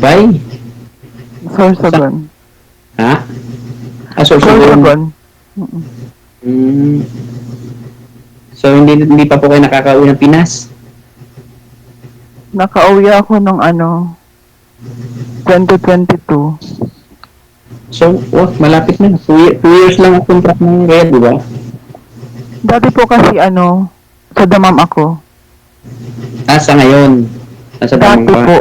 Abay, sa, Sorsogon. ha? Sorsogon. Sorsogon. Mm. Hmm. So, hindi pa po kayo nakakauwi ng Pinas? Nakauwi ako nung ano, 2022. So, malapit na. 2 years lang ang contract ng Red, di ba? Dati po kasi ano, sa damam ako. Sa ngayon, nasa damang Dati pa. po,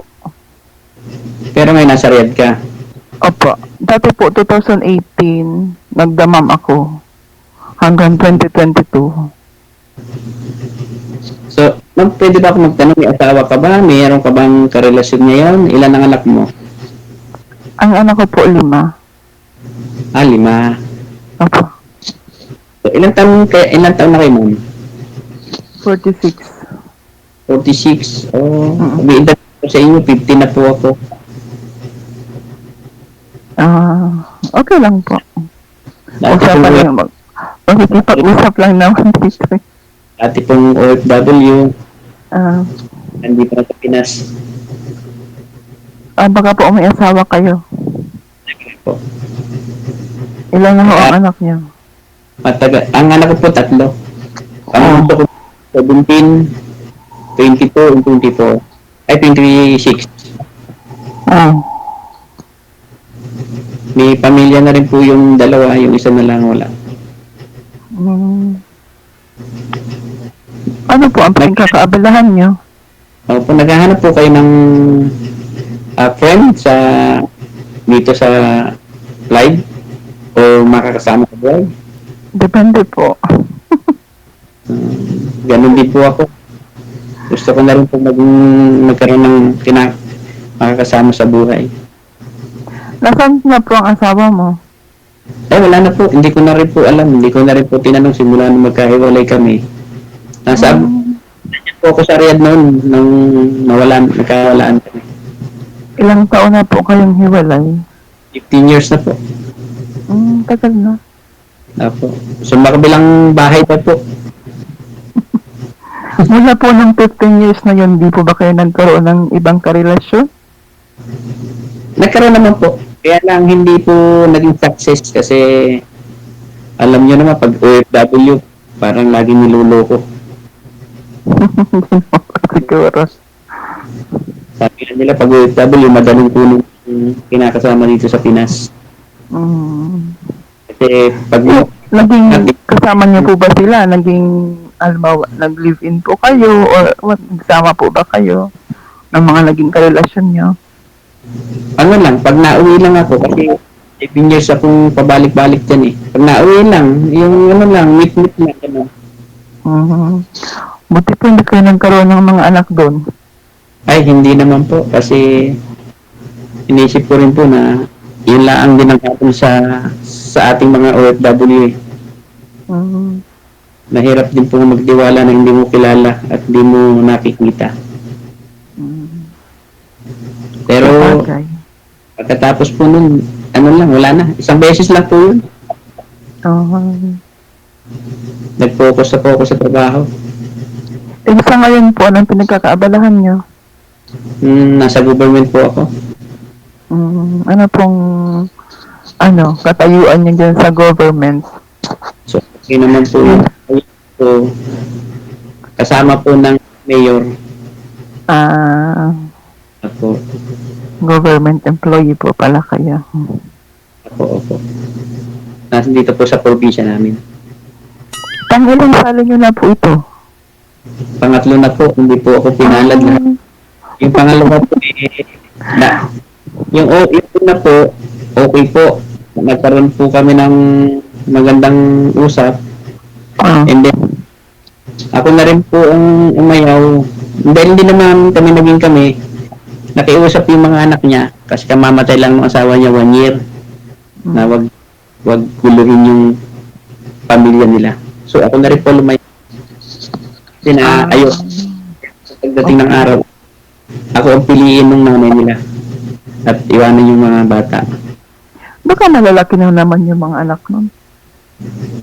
Pero ngayon, nasa Red ka. opo. Dati po, 2018, nagdamam ako. Hanggang 2022. So, ma'am, pwede ba ako magtanong, may asawa ka ba? Mayroon ka bang karelasyon ngayon? Ilan ang anak mo? Ang anak ko po, 5. 5. Opo. So, ilang taon na kayo, ma'am? 46. 46. Oh, Mm. may edad ko sa inyo, 50 na po ako. Okay lang po. Dati Usapan pong, lang makikipag-usap lang naman dito. dati pong OFW, Ah, nandito na sa Pinas. baka po may asawa kayo. Po. Ilan na ho ang Ah, anak niyo? ang anak ko po 3. Ang Oh. bunso ko 17, 22, and 24. Ay, 26. Oh. May pamilya na rin po yung dalawa, yung isa na lang wala. Mm. Ano po ang Nag, pinagkakaabalahan niyo? naghahanap po kayo ng friend dito sa live o makakasama sa live. Depende po. Ganun din po ako. Gusto ko na rin po magkaroon ng makakasama sa buhay. Nasaan na po ang asawa mo? Wala na po. Hindi ko na rin po alam. Hindi ko na rin po tinanong simula nung magkahiwalay kami. Mm. Po ako sa Riyadh noon nung nagkawalaan kami. Ilang taon na po kayong hiwalay? 15 years na po. Tagal na. Apo. So, makabilang bahay pa po. Mula po ng 15 years na yun, di po ba kayo nagkaroon ng ibang karelasyon? Nagkaroon naman po. Kaya lang hindi po naging success kasi alam nyo naman pag OFW parang laging niloloko. Siguro. Sabi na nila pag OFW madaling kunin yung kinakasama dito sa Pinas. Mm. Kasi pag Naging kasama niyo po ba sila? Naging, halimbawa, nag-live-in po kayo? Or nagsama po ba kayo ng mga naging karelasyon niyo? ano lang, pag nauwi lang ako kasi 7 years akong pabalik-balik dyan eh. Pag nauwi lang, yung ano lang, meet-meet na ano. Mm. Buti po hindi kayo nagkaroon ng mga anak doon. Ay, hindi naman po kasi inisip ko rin po na yun lang ang ginagawa sa ating mga OFW eh. Mm. Mahirap din po magtiwala na hindi mo kilala at hindi mo nakikita. Mm. Pero Sabagay. pagkatapos po nun, ano lang, wala na. Isang beses lang po yun. Nag-focus sa trabaho. Sa ngayon po, anong pinagkakaabalahan niyo? Nasa government po ako. Ano pong katayuan niyo dyan sa government? So, okay naman po yun. So, kasama po ng mayor ako. Government employee po pala kayo. Opo. Nasa dito po sa probinsya namin. Pangilang salo niyo na po ito? Pangatlo na po, hindi po ako pinalad na. Yung pangalawa po yung una po, okay po. Nagkaroon po kami ng magandang usap. And then, ako na rin po ang umayaw. Dahil hindi naman kami. Nakiusap yung mga anak niya kasi kamamatay lang ng asawa niya 1 year na wag guluhin yung pamilya nila. So ako na rin po lumayo. Kasi na ayos. Pagdating ng araw, ako ang piliin ng nanay nila at iwanan yung mga bata. Baka malalaki na naman yung mga anak nun.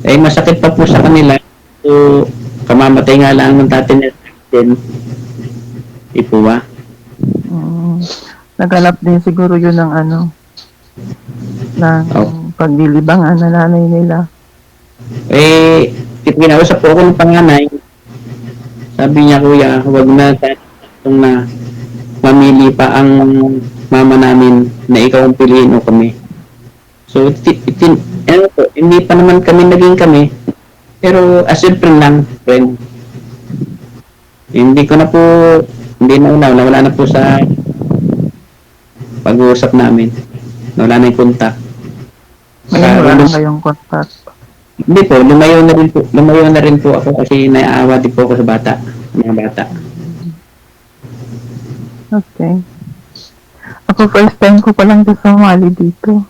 Masakit pa po sa kanila. So, kamamatay nga lang ng tatay nila. Then, di po ba? Naghanap din siguro yun ng ng Oh. paglilibangan na nanay nila. Eh, kinausap ko ng panganay. Sabi niya, kuya, huwag na itong na mamili pa ang mama namin na ikaw ang piliin o kami. So, ano po, hindi pa naman kami naging kami, pero as in friend lang, friend. Hindi ko na po, hindi na nawala na po sa pag-uusap namin. Nawala na yung kontak. Ngayon wala na kayong contact. Hindi po, lumayo na rin po ako kasi naiaawa din po ako sa bata, mga bata. Okay. Ako first time ko palang sumali dito.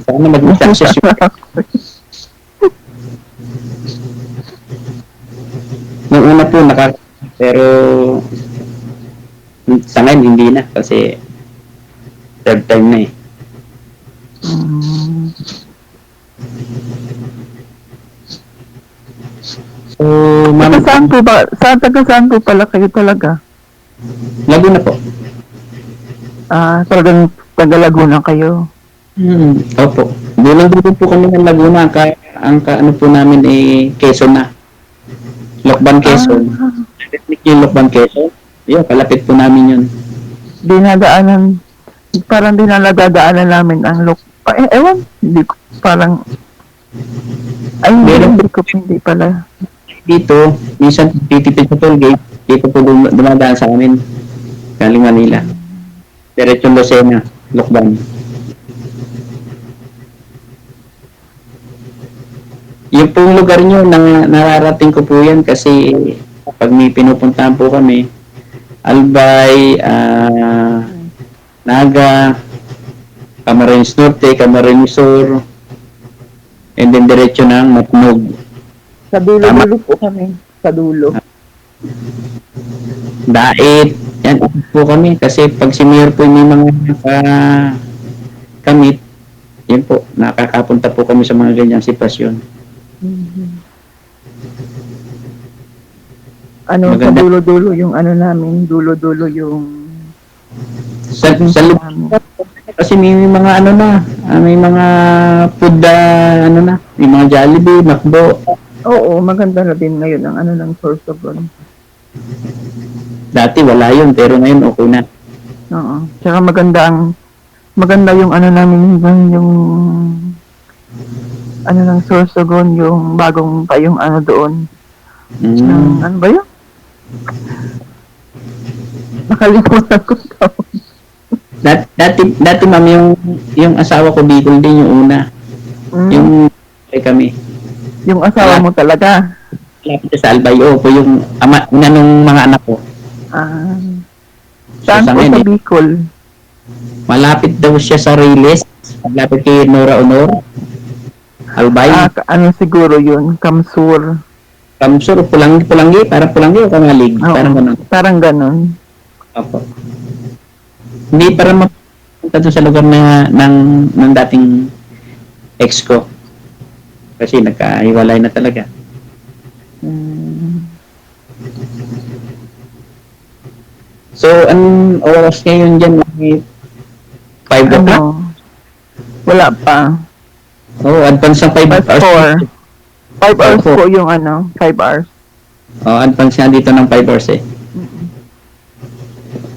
Sana maging success yun. Nung una po pero sa ngayon hindi na kasi third time na eh. So, ma'am, Saan po ba? Saan po pala kayo talaga? Laguna po. Talagang taga Laguna kayo. Opo. Dulang dito po kami ng Laguna. Ano po namin Quezon na. Lokban, Quezon. Yung Lokban, Quezon. Yun, kalapit po namin yun. Parang dinadaanan namin ang ewan, hindi ko, parang, hindi pala. Dito, minsan titipid sa toll gate, dito po dumadaan sa amin. Galing Manila. Diretsong Lucena, Lokban. Yung pong lugar nyo, nararating ko po yan kasi pag may pinupuntahan po kami, Albay, Naga, Camarines Norte, Camarines Sur, and then diretso ng Matnog. Sa dulo po kami. Sa dulo. Dait, yan po kami kasi pag si Mayor po may mga kamit, yun po, nakakapunta po kami sa mga ganyang sitwasyon. Sa dulo-dulo yung namin, dulo-dulo yung sa kasi may mga may mga food may mga Jollibee, Macdo. Oo, maganda na din ngayon ang ng Sorsogon. Dati wala yun, pero ngayon okay na. Oo. Tsaka maganda yung namin yung ng Sorsogon, yung bagong pa yung doon. Ano ba yun? Nakalimutan ko tawag. Dati ma'am, yung asawa ko Bicol din yung una. Yung kami. Yung asawa mo talaga? Lapit sa Albayo po yung ama nung mga anak ko. Saan po sa Bicol? Malapit daw siya sa Riles. Malapit kay Nora Honor. Albay. Siguro yun? Kamsur. Kamsur, Pulanggi, parang Pulanggi o Kamalig? Parang ganun. Opo. Hindi para mapunta doon sa lugar ng dating ex ko. Kasi nagkahiwalay na talaga. So, ang oras ngayon dyan, 5 o'clock? Wala pa. Advance ng 5 hours. 5 hours po yung 5 hours. Advance nga dito ng 5 hours eh.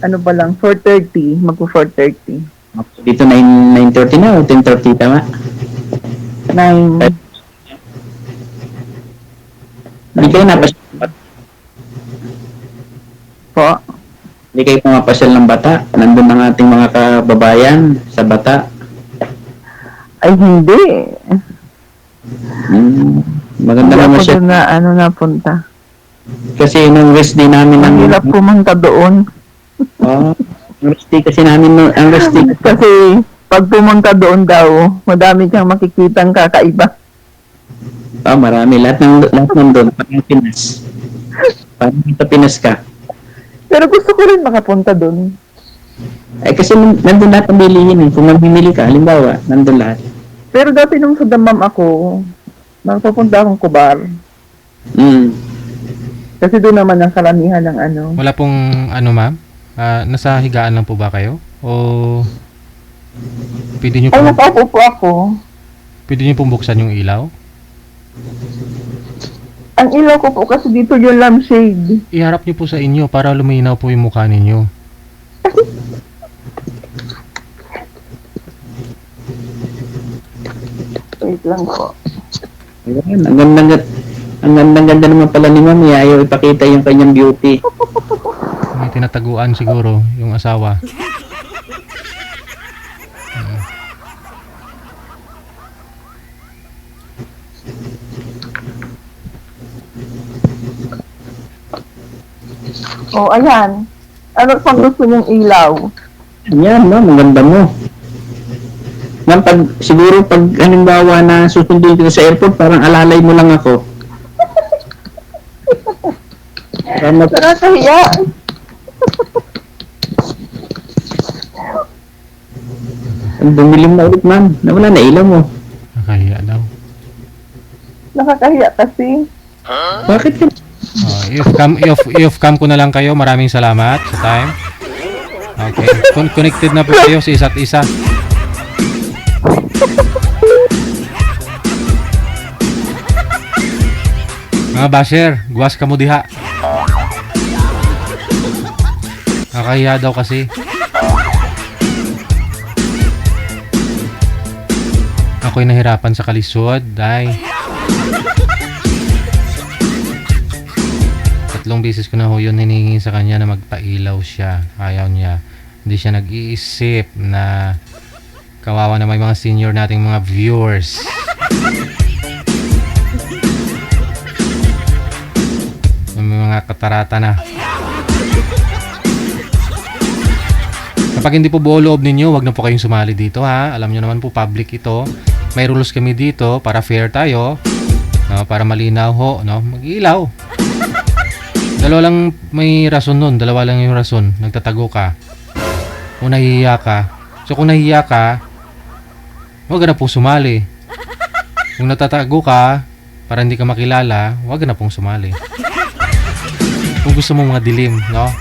Ano ba lang, 4:30, magpo-4:30. Dito 9:30 na o 10:30 tama? 9. Hindi kayo napasyal po? Hindi kayo pumapasyal ng Bata? Nandun ang ating mga kababayan sa Bata? Ay, hindi. Maganda naman siya. Na napunta. Kasi nung rest day namin ang hirap pumunta doon. Ang rest day kasi namin kasi pag pumunta doon daw, madami kang makikitang kakaiba. Marami. Lahat nandun. Parang Pinas. Parang sa Pinas ka. Pero gusto ko rin makapunta doon. Kasi nandun lahat ang bilihin. Kung mamimili ka, halimbawa, nandun lahat. Pero dati nung sa Damam ako, nakapunta akong Kubar. Mm. Kasi doon naman ang karamihan ng Wala pong ma'am? Nasa higaan lang po ba kayo? O pwede nyo Ay, po, nakaupo po ako. pwede nyo pong buksan yung ilaw? Ang ilaw ko po kasi dito yung lampshade. Iharap nyo po sa inyo para luminaw po yung mukha ninyo. Wait lang po. Ayan, ang ganda naman pala ni Mami. Ayaw ipakita yung kanyang beauty. May tinataguan siguro yung asawa. Oh, ayan. Ano pang gusto niyong ilaw? Ayan, no, maganda mo. Ma'am, siguro pag halimbawa na susunduin kita sa airport, parang alalay mo lang ako. Para Nakakahiya. dumilim na ulit, ma'am. Nawala na ilaw mo. Nakahiya daw. Nakakahiya kasi. Bakit ka? I-off-cam ko na lang kayo. Maraming salamat sa time. Okay. Connected na po kayo sa isa't isa. Mga basher, guwas ka mo diha. Nakahiya daw kasi. Ako'y nahirapan sa kalisod. Ay. 3 beses ko na ho yun hiningi sa kanya na magpailaw siya. Ayaw niya. Hindi siya nag-iisip na kawawa na may mga senior nating mga viewers. May mga katarata na. Kapag hindi po buo loob ninyo, wag na po kayong sumali dito ha. Alam nyo naman po, public ito. May rules kami dito para fair tayo. No, para malinaw ho. No? Mag-ilaw. Dalawa lang may rason nun. Dalawa lang yung rason. Nagtatago ka. O nahihiya ka. So kung nahihiya ka, wag na po sumali. Kung natatago ka, para hindi ka makilala, wag na pong sumali. Kung gusto mo mga dilim, no?